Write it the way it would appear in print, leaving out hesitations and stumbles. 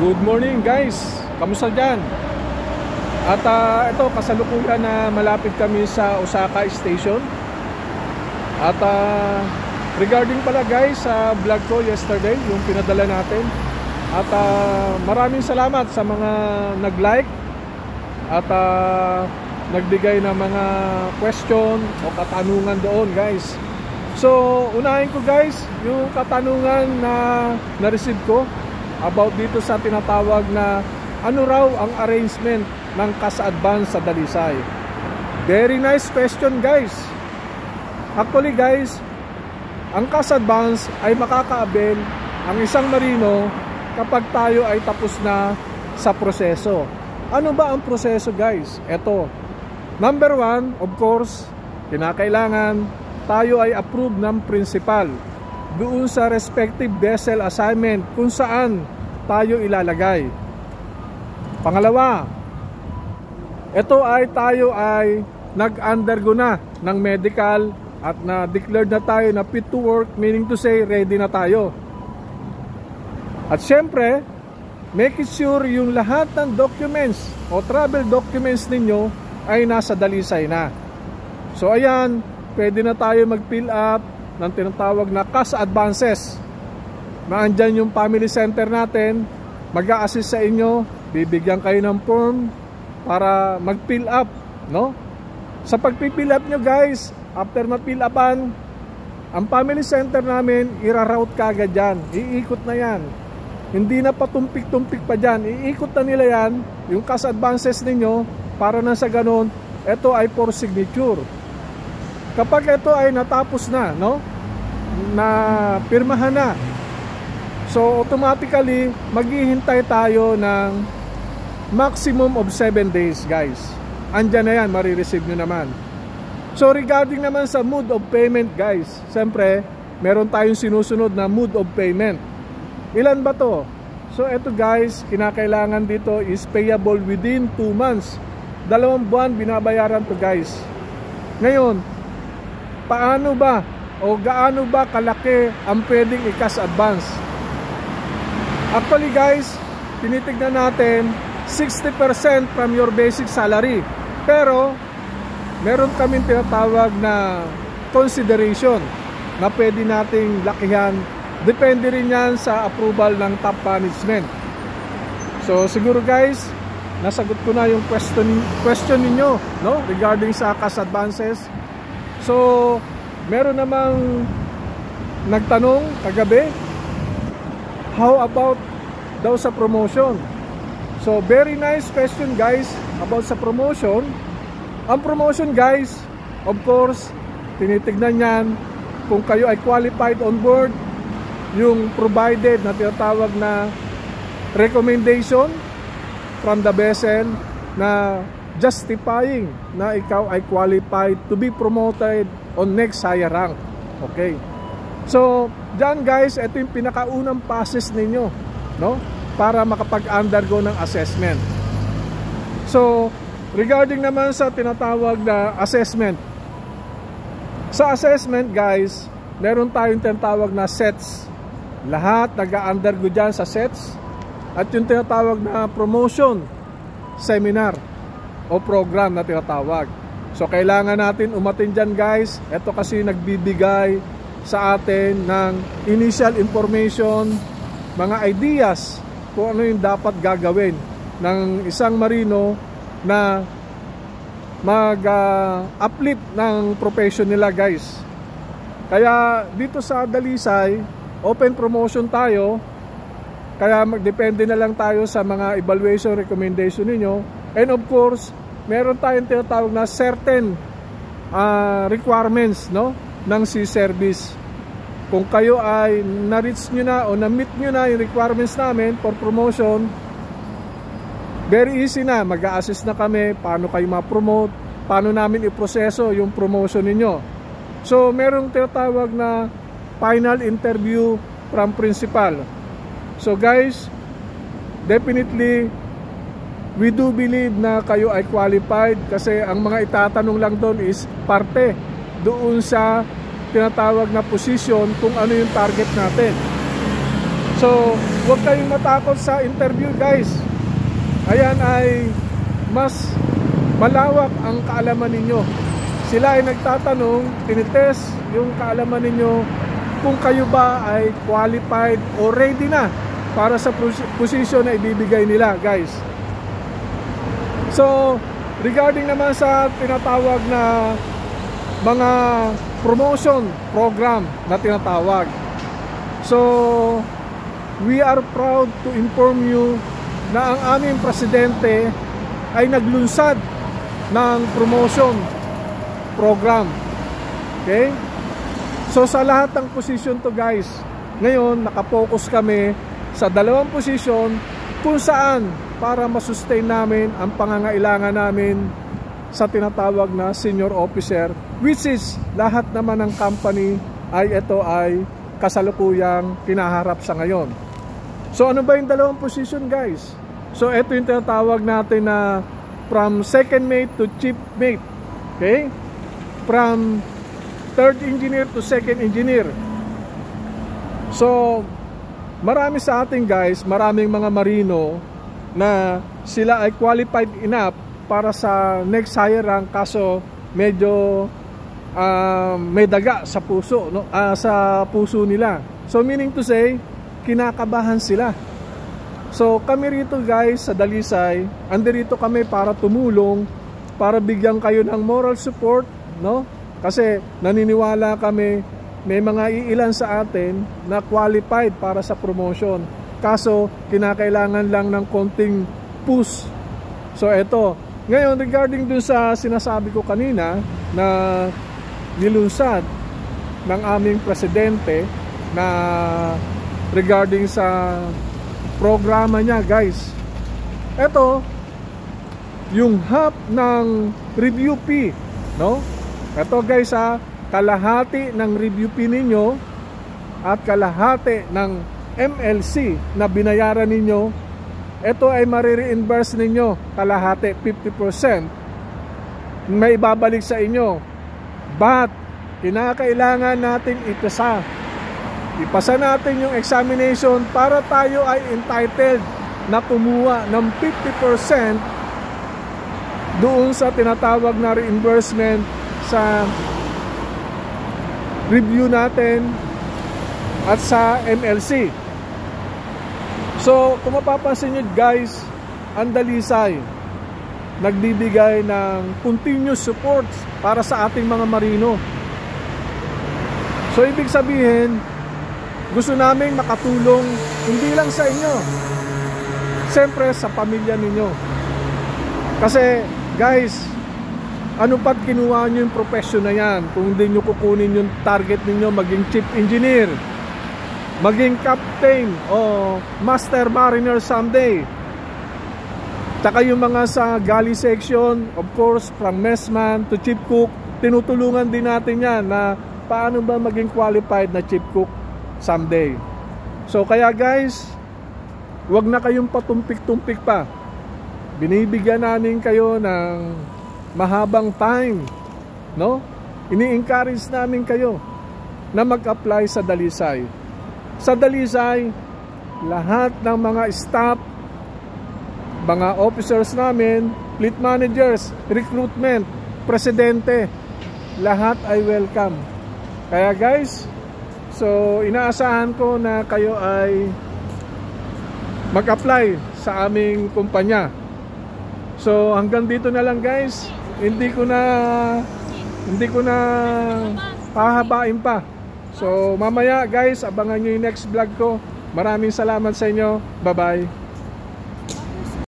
Good morning guys, kamusta dyan? At ito kasalukuyan na malapit kami sa Osaka Station. At regarding pala guys sa vlog ko yesterday, yung pinadala natin. At maraming salamat sa mga nag-like at nagbigay ng mga question o katanungan doon guys. So unahin ko guys yung katanungan na na-receive ko about dito sa tinatawag na ano raw ang arrangement ng cash advance sa Dalisay. Very nice question guys. Actually guys, ang cash advance ay makakaabel ang isang marino kapag tayo ay tapos na sa proseso. Ano ba ang proseso guys? Ito, number 1, of course, kinakailangan tayo ay approve ng principal doon sa respective vessel assignment kung saan tayo ilalagay. Pangalawa, tayo ay nag-undergo na ng medical at na-declared na tayo na fit to work, meaning to say ready na tayo. At syempre, make sure yung lahat ng documents o travel documents ninyo ay nasa Dalisay na. So ayan, pwede na tayo mag-fill up ng tinatawag na cash advances. Naandyan yung family center natin, mag-a-assist sa inyo, bibigyan kayo ng form para mag-fill up, no? Sa pag-fill up nyo guys, after ma-fill upan, ang family center namin, ira-route ka agad dyan, iikot na yan. Hindi na patumpik-tumpik pa dyan, iikot na nila yan, yung cash advances ninyo, para na sa ganon, ito ay for signature. Kapag ito ay natapos na, no? Na pirmahan na. So automatically maghihintay tayo ng maximum of 7 days guys. Andyan na yan, marireceive nyo naman. So regarding naman sa mode of payment guys, siyempre meron tayong sinusunod na mode of payment. Ilan ba to? So eto guys, kinakailangan dito is payable within 2 months. 2 buwan binabayaran to guys. Ngayon, paano ba o gaano ba kalaki ang pwedeng i-cash advance? Actually guys, tinitignan natin 60% from your basic salary. Pero meron kaming tinatawag na consideration na pwede nating lakihan. Depende rin yan sa approval ng top management. So siguro guys, nasagot ko na yung question ninyo, no, regarding sa cash advances. So meron namang nagtanong kagabi, how about daw sa promotion? So very nice question guys about sa promotion. Ang promotion guys, of course, tinitignan yan kung kayo ay qualified on board, yung provided na tinatawag na recommendation from the vessel na justifying na ikaw ay qualified to be promoted on next higher rank. Okay. So, dyan guys, ito yung pinakaunang process ninyo, no? Para makapag-undergo ng assessment. So, regarding naman sa tinatawag na assessment. Sa assessment guys, meron tayong tinatawag na sets. Lahat nag-undergo dyan sa sets. At yung tinatawag na promotion seminar o program na tinatawag. So kailangan natin umattend dyan guys. Ito kasi nagbibigay sa atin ng initial information, mga ideas kung ano yung dapat gagawin ng isang marino na mag-uplift ng profession nila guys. Kaya dito sa Dalisay, open promotion tayo. Kaya magdepende na lang tayo sa mga evaluation recommendation ninyo. And of course, meron tayong tinatawag na certain requirements, no, ng sea service. Kung kayo ay na-reach nyo na o na-meet nyo na yung requirements namin for promotion, very easy na, mag-a-assist na kami paano kayo ma-promote, paano namin iproseso yung promotion ninyo. So merong tinatawag na final interview from principal. So guys, definitely we do believe na kayo ay qualified kasi ang mga itatanong lang doon is parte doon sa tinatawag na position kung ano yung target natin. So, huwag kayong matakot sa interview, guys. Ayan ay mas malawak ang kaalaman ninyo. Sila ay nagtatanong, tinitest yung kaalaman ninyo kung kayo ba ay qualified o ready na para sa position na ibibigay nila, guys. So, regarding naman sa tinatawag na mga promotion program na tinatawag. So, we are proud to inform you na ang aming presidente ay naglunsad ng promotion program. Okay? So sa lahat ng position to, guys, ngayon nakapokus kami sa dalawang position kung saan para masustain namin ang pangangailangan namin sa tinatawag na senior officer, which is lahat naman ng company ay ito ay kasalukuyang kinaharap sa ngayon. So ano ba yung dalawang position, guys? So ito yung tinatawag natin na from second mate to chief mate. Okay? From third engineer to second engineer. So marami sa ating, guys, maraming mga marino na sila ay qualified enough para sa next higher rank, kaso medyo may daga sa puso, no? Sa puso nila. So meaning to say, kinakabahan sila. So kami rito, guys, sa Dalisay, andirito kami para tumulong, para bigyan kayo ng moral support, no? Kasi naniniwala kami may mga iilan sa atin na qualified para sa promotion, kaso kinakailangan lang ng konting push. So eto, ngayon regarding dun sa sinasabi ko kanina na nilunsad ng aming presidente na regarding sa programa niya, guys, eto yung half ng review fee, no? Eto, guys, kalahati ng review fee ninyo at kalahati ng MLC na binayaran ninyo, ito ay marireimburse ninyo kalahati, 50%, may ibabalik sa inyo. But kinakailangan natin ipasa natin yung examination para tayo ay entitled na kumuha ng 50% doon sa tinatawag na reimbursement sa review natin at sa MLC. So kung mapapansin nyo, guys, ang Dalisay nagbibigay ng continuous support para sa ating mga marino. So ibig sabihin, gusto namin makatulong hindi lang sa inyo, siyempre sa pamilya ninyo. Kasi, guys, ano pa't kinuha nyo yung profession na yan kung hindi nyo kukunin yung target ninyo maging chief engineer, maging captain o master mariner someday. Tsaka yung mga sa galley section, of course, from messman to chief cook, tinutulungan din natin yan na paano ba maging qualified na chief cook someday. So kaya, guys, wag na kayong patumpik-tumpik pa. Binibigyan namin kayo ng mahabang time, no? Ini-encourage namin kayo na mag-apply sa Dalisay. Sa Dalisay, lahat ng mga staff, mga officers namin, fleet managers, recruitment, presidente, lahat ay welcome. Kaya, guys, so inaasahan ko na kayo ay mag-apply sa aming kumpanya. So hanggang dito na lang, guys. Hindi ko na pahabain pa. So mamaya, guys, abangan nyo yung next vlog ko. Maraming salamat sa inyo. Bye bye.